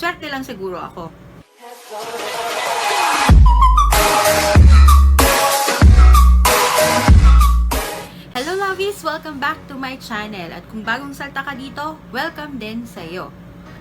Swerte lang siguro ako. Hello lovies! Welcome back to my channel. At kung bagong salta ka dito, welcome din sa'yo.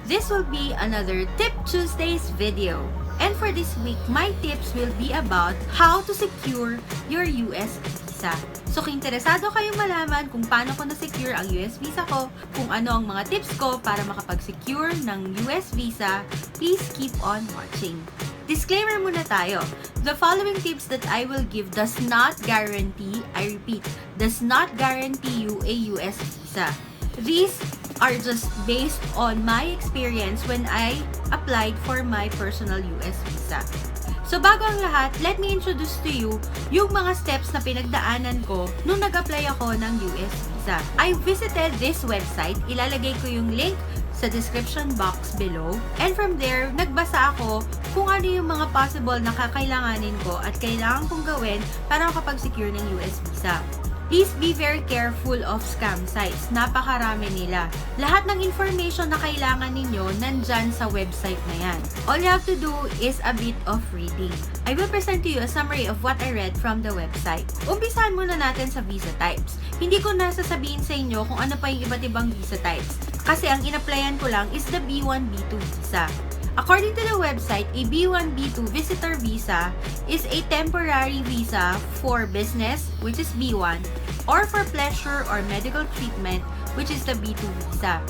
This will be another Tip Tuesdays video. And for this week, my tips will be about how to secure your US visa. So kung interesado kayong malaman kung paano ko na-secure ang US visa ko, kung ano ang mga tips ko para makapag-secure ng US visa, please keep on watching. Disclaimer muna tayo. The following tips that I will give does not guarantee, I repeat, does not guarantee you a US visa. These are just based on my experience when I applied for my personal US visa. So bago ang lahat, let me introduce to you yung mga steps na pinagdaanan ko nung nag-apply ako ng US visa. I visited this website, ilalagay ko yung link sa description box below. And from there, nagbasa ako kung ano yung mga possible na kakailanganin ko at kailangan kong gawin para makapag-secure ng US visa. Please be very careful of scam sites. Napakarami nila. Lahat ng information na kailangan ninyo nandyan sa website na yan. All you have to do is a bit of reading. I will present to you a summary of what I read from the website. Umpisahan muna natin sa visa types. Hindi ko na sasabihin sa inyo kung ano pa yung iba't ibang visa types. Kasi ang in-applyan ko lang is the B1, B2 visa. According to the website, a B1, B2 visitor visa is a temporary visa for business, which is B1, or for pleasure or medical treatment, which is the B2 visa.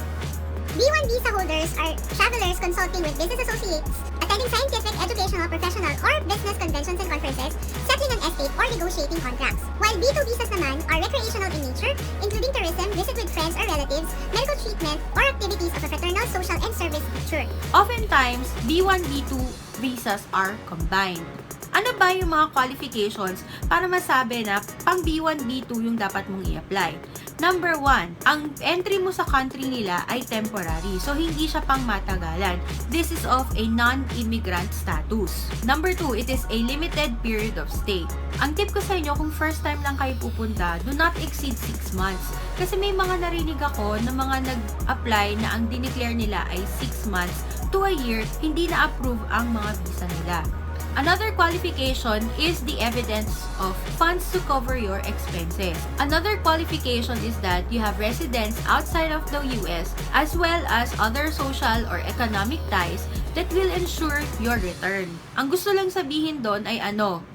B1 visa holders are travelers consulting with business associates, attending scientific, educational, professional, or business conventions and conferences, settling an estate, or negotiating contracts. While B2 visas naman are recreational in nature, including tourism, visit with friends or relatives, medical treatment, or activities of a fraternal, social, and service nature. Oftentimes, B1, B2 visas are combined. Ano ba yung mga qualifications para masabi na pang B1, B2 yung dapat mong i-apply? Number 1, ang entry mo sa country nila ay temporary. So, hindi siya pang matagalan. This is of a non-immigrant status. Number 2, it is a limited period of stay. Ang tip ko sa inyo, kung first time lang kayo pupunta, do not exceed 6 months. Kasi may mga narinig ako na mga nag-apply na ang dineclare nila ay 6 months to a year, hindi na-approve ang mga visa nila. Another qualification is the evidence of funds to cover your expenses. Another qualification is that you have residence outside of the US as well as other social or economic ties that will ensure your return. Ang gusto lang sabihin doon ay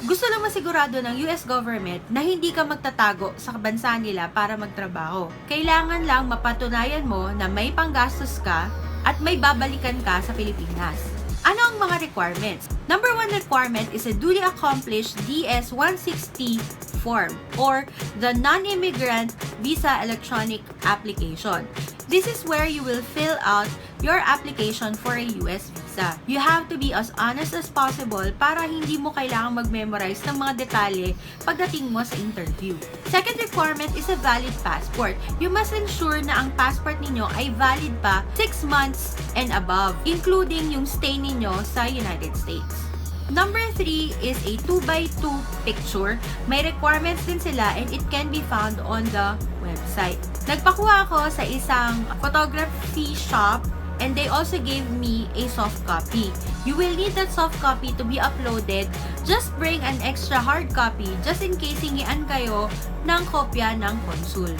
gusto lang masigurado ng US government na hindi ka magtatago sa bansa nila para magtrabaho. Kailangan lang mapatunayan mo na may panggastos ka at may babalikan ka sa Pilipinas. Ano ang mga requirements? Number 1 requirement is a duly accomplished DS-160 form or the non-immigrant visa electronic application. This is where you will fill out your application for a US visa. You have to be as honest as possible para hindi mo kailangang mag-memorize ng mga detalye pagdating mo sa interview. Second requirement is a valid passport. You must ensure na ang passport ninyo ay valid pa 6 months and above, including yung stay ninyo sa United States. Number 3 is a 2x2 picture. May requirements din sila and it can be found on the website. Nagpakuha ako sa isang photography shop and they also gave me a soft copy. You will need that soft copy to be uploaded. Just bring an extra hard copy just in case hingian kayo ng kopya ng consul.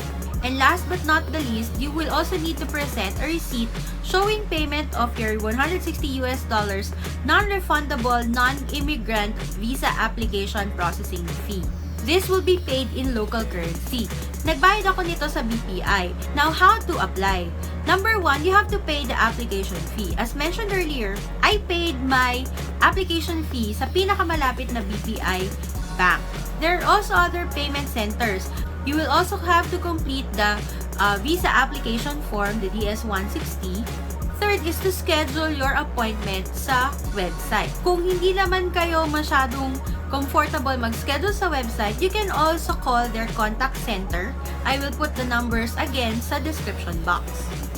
And last but not the least, you will also need to present a receipt showing payment of your $160 non-refundable non-immigrant visa application processing fee. This will be paid in local currency. Nagbayad ako nito sa BPI. Now, how to apply? Number 1, you have to pay the application fee. As mentioned earlier, I paid my application fee sa pinakamalapit na BPI bank. There are also other payment centers. You will also have to complete the visa application form, the DS-160. Third is to schedule your appointment sa website. Kung hindi naman kayo masyadong comfortable mag-schedule sa website, you can also call their contact center. I will put the numbers again sa description box.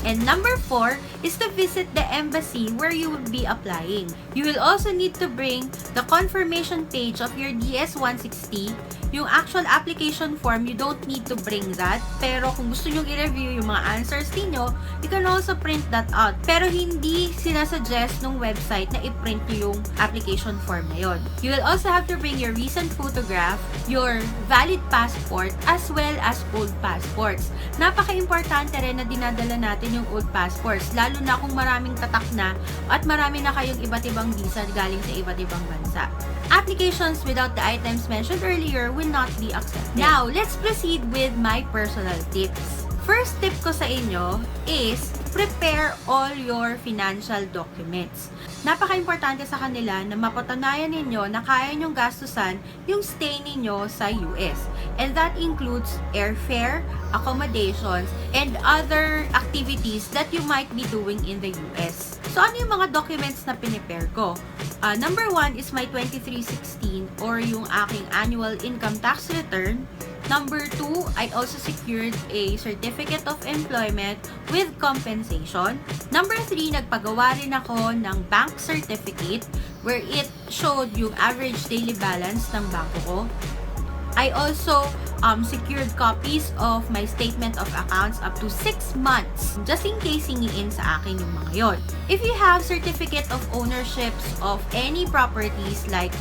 And number 4 is to visit the embassy where you will be applying. You will also need to bring the confirmation page of your DS-160. Yung actual application form, you don't need to bring that. Pero kung gusto nyo i-review yung mga answers niyo, you can also print that out. Pero hindi sinasuggest ng website na i-print nyo yung application form na yon. You will also have to bring your recent photograph, your valid passport, as well as old passports. Napaka-importante rin na dinadala natin yung old passports, lalo na kung maraming tatak na at marami na kayong iba't ibang visa galing sa iba't ibang bansa. Applications without the items mentioned earlier will not be accepted. Now, let's proceed with my personal tips. First tip ko sa inyo is prepare all your financial documents. Napaka-importante sa kanila na mapatunayan ninyo na kaya nyong gastusan yung stay ninyo sa US. And that includes airfare, accommodations, and other activities that you might be doing in the US. So, ano yung mga documents na pinipare ko? Number 1 is my 2316 or yung aking annual income tax return. Number 2, I also secured a certificate of employment with compensation. Number 3, nagpagawa rin ako ng bank certificate where it showed yung average daily balance ng bangko ko. I also secured copies of my statement of accounts up to 6 months just in case hingiin sa akin yung mga yon. If you have certificate of ownerships of any properties like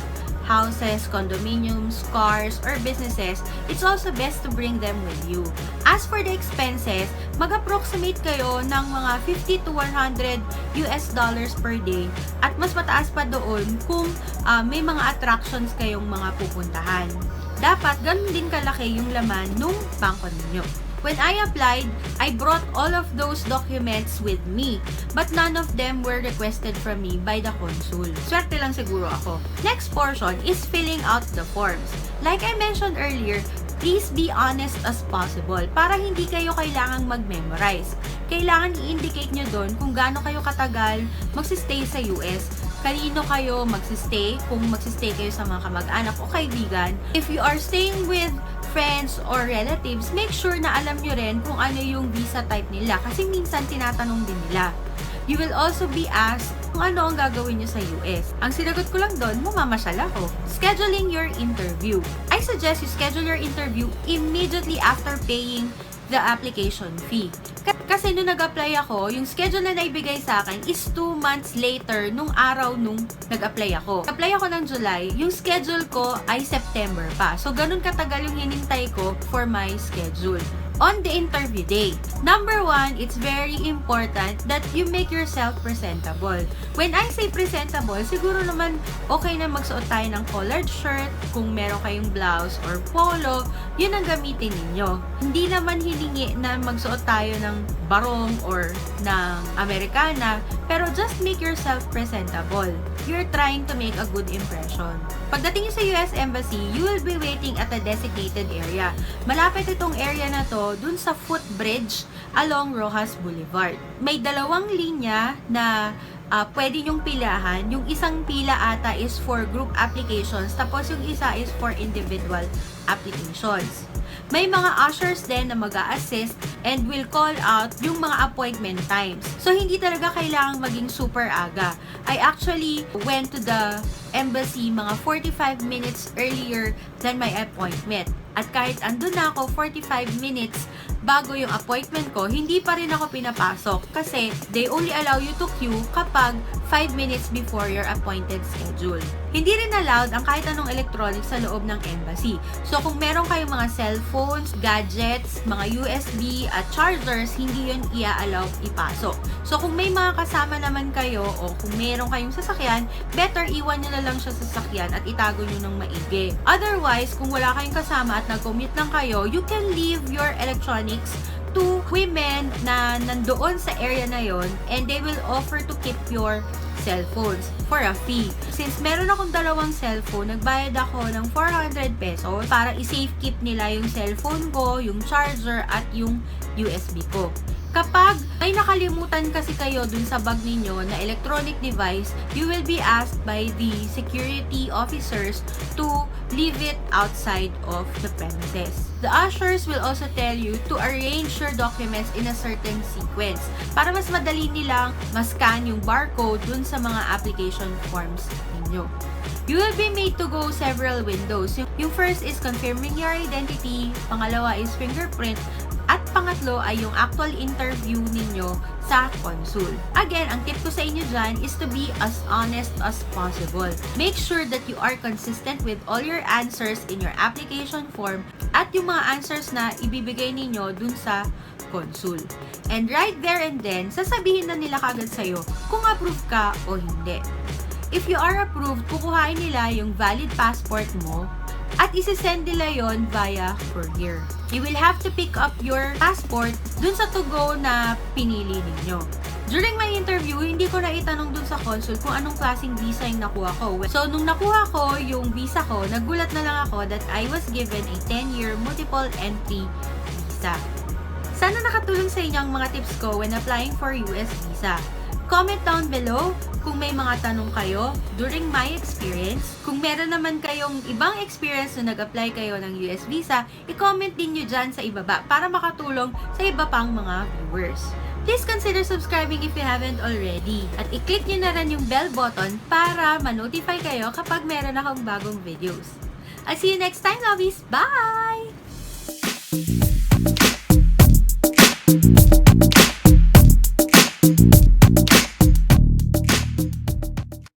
houses, condominiums, cars, or businesses, it's also best to bring them with you. As for the expenses, mag-approximate kayo ng mga 50 to 100 US dollars per day at mas mataas pa doon kung may mga attractions kayong mga pupuntahan. Dapat ganun din kalaki yung laman nung bangko ninyo. When I applied, I brought all of those documents with me, but none of them were requested from me by the consul. Swerte lang siguro ako. Next portion is filling out the forms. Like I mentioned earlier, please be honest as possible para hindi kayo kailangang mag-memorize. Kailangan i-indicate nyo doon kung gaano kayo katagal magsistay sa US, kanino kayo magsistay, kung magsistay kayo sa mga kamag-anak o kaibigan. If you are staying with friends or relatives, make sure na alam nyo rin kung ano yung visa type nila kasi minsan tinatanong din nila. You will also be asked kung ano ang gagawin nyo sa US. Ang sinagot ko lang doon, mamamasyal ako. Scheduling your interview. I suggest you schedule your interview immediately after paying the application fee. Kasi nung nag-apply ako, yung schedule na naibigay sa akin is 2 months later nung araw nung nag-apply ako. Apply ako ng July, yung schedule ko ay September pa. So, ganun katagal yung hinintay ko for my schedule. On the interview day, number 1, it's very important that you make yourself presentable. When I say presentable, siguro naman okay na magsuot tayo ng collared shirt, kung meron kayong blouse or polo, yun ang gamitin ninyo. Hindi naman hiningi na magsuot tayo ng barong or ng Americana, pero just make yourself presentable. You're trying to make a good impression. Pagdating nyo sa US Embassy, you will be waiting at a designated area. Malapit itong area na to dun sa footbridge along Rojas Boulevard. May 2 linya na pwede nyong pilahan. Yung isang pila ata is for group applications, tapos yung isa is for individual applications. May mga ushers din na mag-a-assist and will call out yung mga appointment times. So, hindi talaga kailangang maging super aga. I actually went to the embassy mga 45 minutes earlier than my appointment. At kahit andun na ako 45 minutes bago yung appointment ko, hindi pa rin ako pinapasok kasi they only allow you to queue kapag 5 minutes before your appointed schedule. Hindi rin allowed ang kahit anong electronics sa loob ng embassy. So, kung meron kayong mga cellphones, gadgets, mga USB at chargers, hindi yun i-allow ipasok. So, kung may mga kasama naman kayo o kung meron kayong sasakyan, better iwan nyo na lang siya sa sasakyan at itago nyo ng maigi. Otherwise, kung wala kayong kasama at nag-commute lang kayo, you can leave your electronics to women na nandoon sa area na yon and they will offer to keep your cellphones for a fee. Since meron akong 2 cellphone, nagbayad ako ng 400 pesos para i-safe keep nila yung cellphone ko, yung charger, at yung USB ko. Kapag may nakalimutan kasi kayo dun sa bag ninyo na electronic device, you will be asked by the security officers to leave it outside of the premises. The ushers will also tell you to arrange your documents in a certain sequence para mas madali nilang mascan yung barcode dun sa mga application forms ninyo. You will be made to go several windows. Yung first is confirming your identity, pangalawa is fingerprint, at pangatlo ay yung actual interview ninyo sa consul. Again, ang tip ko sa inyo dyan is to be as honest as possible. Make sure that you are consistent with all your answers in your application form at yung mga answers na ibibigay ninyo dun sa consul. And right there and then, sasabihin na nila kagad sa'yo kung approve ka o hindi. If you are approved, kukuhain nila yung valid passport mo at isisend nila yon via courier. You will have to pick up your passport dun sa to-go na pinili ninyo. During my interview, hindi ko na itanong dun sa consul kung anong klaseng visa yung nakuha ko. So, nung nakuha ko yung visa ko, nagulat na lang ako that I was given a 10-year multiple entry visa. Sana nakatulong sa inyo ang mga tips ko when applying for US visa. Comment down below kung may mga tanong kayo during my experience. Kung meron naman kayong ibang experience na nag-apply kayo ng US visa, i-comment din nyo dyan sa ibaba para makatulong sa iba pang mga viewers. Please consider subscribing if you haven't already. At i-click nyo na rin yung bell button para ma-notify kayo kapag meron akong bagong videos. I'll see you next time, lovies! Bye!